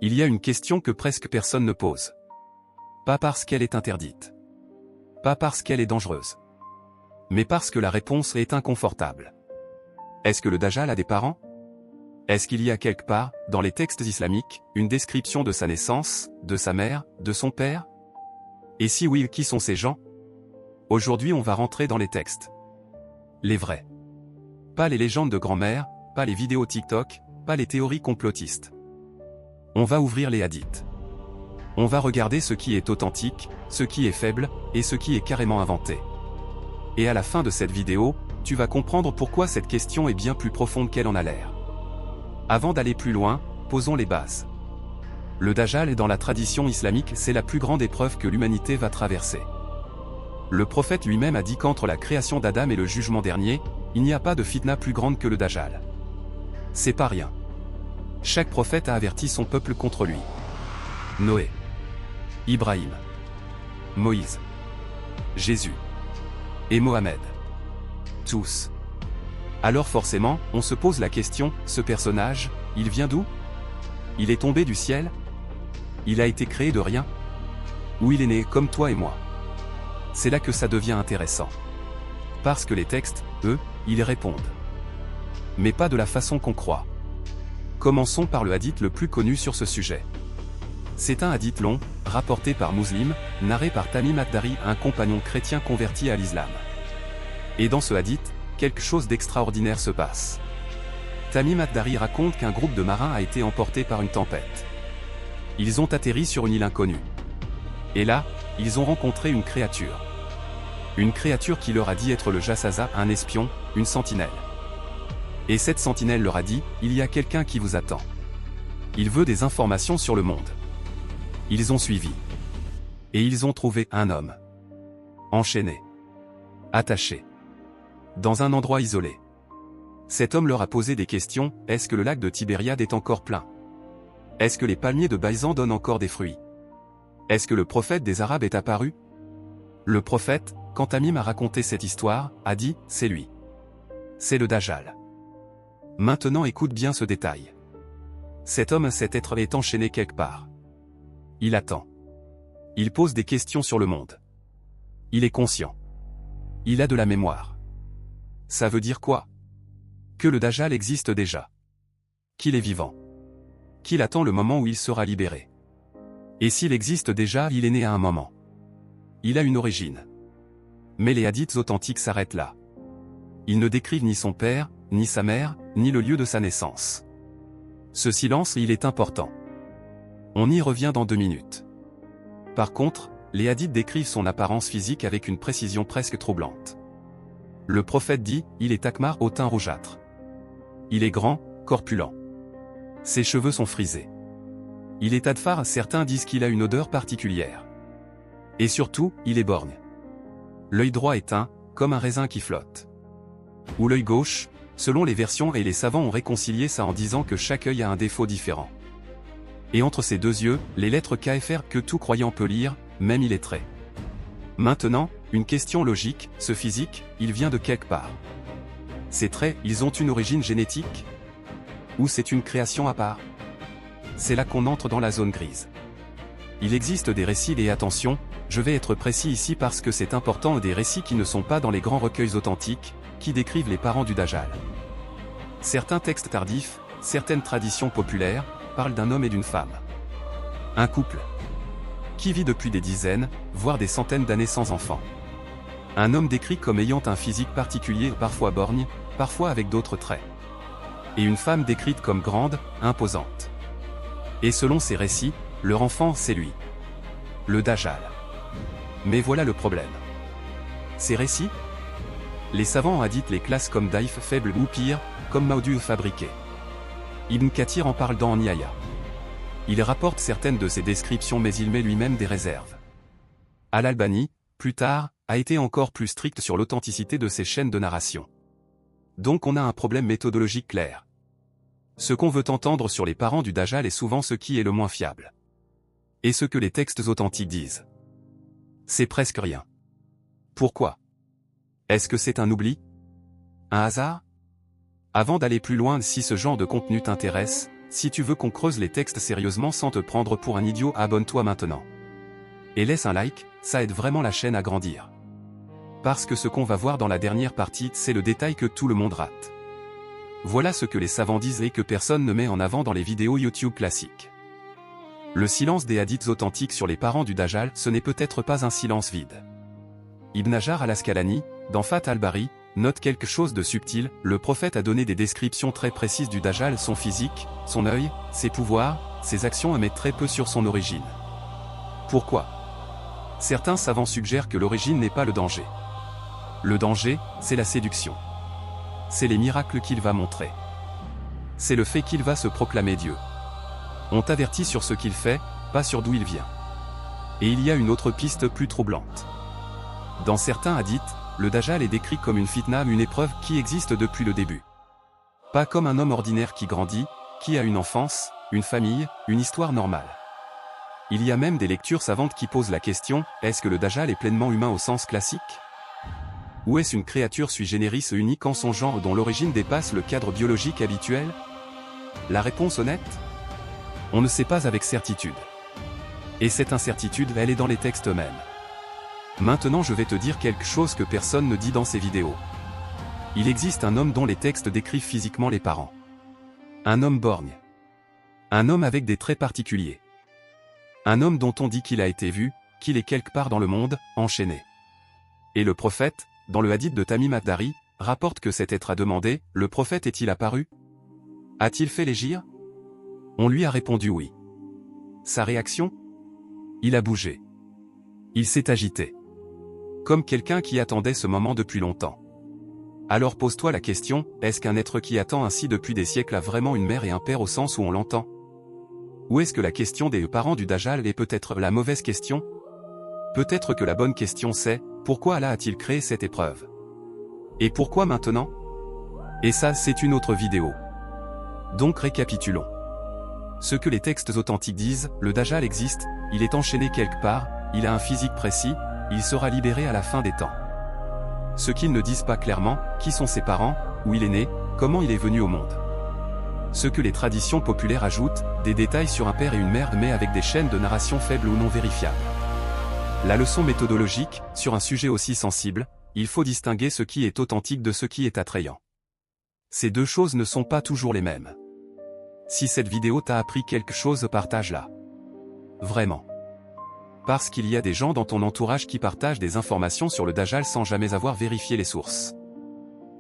Il y a une question que presque personne ne pose. Pas parce qu'elle est interdite. Pas parce qu'elle est dangereuse. Mais parce que la réponse est inconfortable. Est-ce que le Dajjal a des parents? Est-ce qu'il y a quelque part, dans les textes islamiques, une description de sa naissance, de sa mère, de son père? Et si oui, qui sont ces gens? Aujourd'hui on va rentrer dans les textes. Les vrais. Pas les légendes de grand-mère, pas les vidéos TikTok, pas les théories complotistes. On va ouvrir les hadiths. On va regarder ce qui est authentique, ce qui est faible, et ce qui est carrément inventé. Et à la fin de cette vidéo, tu vas comprendre pourquoi cette question est bien plus profonde qu'elle en a l'air. Avant d'aller plus loin, posons les bases. Le Dajjal dans la tradition islamique, c'est la plus grande épreuve que l'humanité va traverser. Le prophète lui-même a dit qu'entre la création d'Adam et le jugement dernier, il n'y a pas de fitna plus grande que le Dajjal. C'est pas rien. Chaque prophète a averti son peuple contre lui. Noé, Ibrahim, Moïse, Jésus et Mohamed. Tous. Alors forcément, on se pose la question, ce personnage, il vient d'où? Il est tombé du ciel? Il a été créé de rien? Ou il est né comme toi et moi? C'est là que ça devient intéressant. Parce que les textes, eux, ils répondent. Mais pas de la façon qu'on croit. Commençons par le hadith le plus connu sur ce sujet. C'est un hadith long, rapporté par Muslim, narré par Tamim ad-Dari, un compagnon chrétien converti à l'islam. Et dans ce hadith, quelque chose d'extraordinaire se passe. Tamim ad-Dari raconte qu'un groupe de marins a été emporté par une tempête. Ils ont atterri sur une île inconnue. Et là, ils ont rencontré une créature. Une créature qui leur a dit être le Jassaza, un espion, une sentinelle. Et cette sentinelle leur a dit, il y a quelqu'un qui vous attend. Il veut des informations sur le monde. Ils ont suivi. Et ils ont trouvé un homme. Enchaîné. Attaché. Dans un endroit isolé. Cet homme leur a posé des questions, est-ce que le lac de Tibériade est encore plein? Est-ce que les palmiers de Baïsan donnent encore des fruits? Est-ce que le prophète des Arabes est apparu? Le prophète, quand Tamim a raconté cette histoire, a dit, c'est lui. C'est le Dajjal. Maintenant écoute bien ce détail. Cet homme, cet être est enchaîné quelque part. Il attend. Il pose des questions sur le monde. Il est conscient. Il a de la mémoire. Ça veut dire quoi? Que le Dajjal existe déjà. Qu'il est vivant. Qu'il attend le moment où il sera libéré. Et s'il existe déjà, il est né à un moment. Il a une origine. Mais les hadiths authentiques s'arrêtent là. Ils ne décrivent ni son père, ni sa mère, ni le lieu de sa naissance. Ce silence, il est important. On y revient dans 2 minutes. Par contre, les hadiths décrivent son apparence physique avec une précision presque troublante. Le prophète dit, il est akmar au teint rougeâtre. Il est grand, corpulent. Ses cheveux sont frisés. Il est adfar, certains disent qu'il a une odeur particulière. Et surtout, il est borgne. L'œil droit est teint, comme un raisin qui flotte. Ou l'œil gauche, selon les versions, et les savants ont réconcilié ça en disant que chaque œil a un défaut différent. Et entre ces 2 yeux, les lettres KFR que tout croyant peut lire, même illettré. Maintenant, une question logique, ce physique, il vient de quelque part. Ces traits, ils ont une origine génétique? Ou c'est une création à part? C'est là qu'on entre dans la zone grise. Il existe des récits et attention, je vais être précis ici parce que c'est important, des récits qui ne sont pas dans les grands recueils authentiques, qui décrivent les parents du Dajjal. Certains textes tardifs, certaines traditions populaires, parlent d'un homme et d'une femme. Un couple. Qui vit depuis des dizaines, voire des centaines d'années sans enfant. Un homme décrit comme ayant un physique particulier, parfois borgne, parfois avec d'autres traits. Et une femme décrite comme grande, imposante. Et selon ces récits, leur enfant, c'est lui. Le Dajjal. Mais voilà le problème. Ces récits? Les savants en hadith les classent comme daïf, faibles ou pire, comme maudus ou fabriqués. Ibn Kathir en parle dans Nihaya. Il rapporte certaines de ces descriptions mais il met lui-même des réserves. Al-Albani, plus tard, a été encore plus strict sur l'authenticité de ces chaînes de narration. Donc on a un problème méthodologique clair. Ce qu'on veut entendre sur les parents du Dajjal est souvent ce qui est le moins fiable. Et ce que les textes authentiques disent. C'est presque rien. Pourquoi? Est-ce que c'est un oubli? Un hasard? Avant d'aller plus loin, si ce genre de contenu t'intéresse, Si tu veux qu'on creuse les textes sérieusement sans te prendre pour un idiot, abonne-toi maintenant. Et laisse un like, ça aide vraiment la chaîne à grandir. Parce que ce qu'on va voir dans la dernière partie, c'est le détail que tout le monde rate. Voilà ce que les savants disent et que personne ne met en avant dans les vidéos YouTube classiques. Le silence des hadiths authentiques sur les parents du Dajjal, ce n'est peut-être pas un silence vide. Ibn Hajar al-Asqalani, dans Fath al-Bari, note quelque chose de subtil. Le prophète a donné des descriptions très précises du Dajjal, son physique, son œil, ses pouvoirs, ses actions, mais très peu sur son origine. Pourquoi? Certains savants suggèrent que l'origine n'est pas le danger. Le danger, c'est la séduction. C'est les miracles qu'il va montrer. C'est le fait qu'il va se proclamer Dieu. On t'avertit sur ce qu'il fait, pas sur d'où il vient. Et il y a une autre piste plus troublante. Dans certains hadiths, le Dajjal est décrit comme une fitna, une épreuve qui existe depuis le début. Pas comme un homme ordinaire qui grandit, qui a une enfance, une famille, une histoire normale. Il y a même des lectures savantes qui posent la question, est-ce que le Dajjal est pleinement humain au sens classique? Ou est-ce une créature sui generis unique en son genre dont l'origine dépasse le cadre biologique habituel? La réponse honnête? On ne sait pas avec certitude. Et cette incertitude, elle est dans les textes eux-mêmes. Maintenant je vais te dire quelque chose que personne ne dit dans ces vidéos. Il existe un homme dont les textes décrivent physiquement les parents. Un homme borgne. Un homme avec des traits particuliers. Un homme dont on dit qu'il a été vu, qu'il est quelque part dans le monde, enchaîné. Et le prophète, dans le hadith de Tamim ad-Dari, rapporte que cet être a demandé, le prophète est-il apparu? A-t-il fait l'hégire? On lui a répondu oui. Sa réaction? Il a bougé. Il s'est agité. Comme quelqu'un qui attendait ce moment depuis longtemps. Alors pose-toi la question, est-ce qu'un être qui attend ainsi depuis des siècles a vraiment une mère et un père au sens où on l'entend? Ou est-ce que la question des parents du Dajjal est peut-être la mauvaise question? Peut-être que la bonne question c'est, pourquoi Allah a-t-il créé cette épreuve? Et pourquoi maintenant? Et ça, c'est une autre vidéo. Donc récapitulons. Ce que les textes authentiques disent, le Dajjal existe, il est enchaîné quelque part, il a un physique précis, il sera libéré à la fin des temps. Ce qu'ils ne disent pas clairement, qui sont ses parents, où il est né, comment il est venu au monde. Ce que les traditions populaires ajoutent, des détails sur un père et une mère mais avec des chaînes de narration faibles ou non vérifiables. La leçon méthodologique, sur un sujet aussi sensible, il faut distinguer ce qui est authentique de ce qui est attrayant. Ces deux choses ne sont pas toujours les mêmes. Si cette vidéo t'a appris quelque chose, partage-la. Vraiment. Parce qu'il y a des gens dans ton entourage qui partagent des informations sur le Dajjal sans jamais avoir vérifié les sources.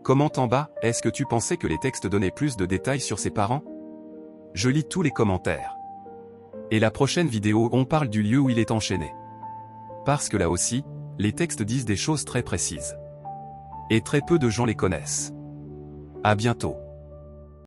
Commente en bas, est-ce que tu pensais que les textes donnaient plus de détails sur ses parents? Je lis tous les commentaires. Et la prochaine vidéo, on parle du lieu où il est enchaîné. Parce que là aussi, les textes disent des choses très précises. Et très peu de gens les connaissent. À bientôt.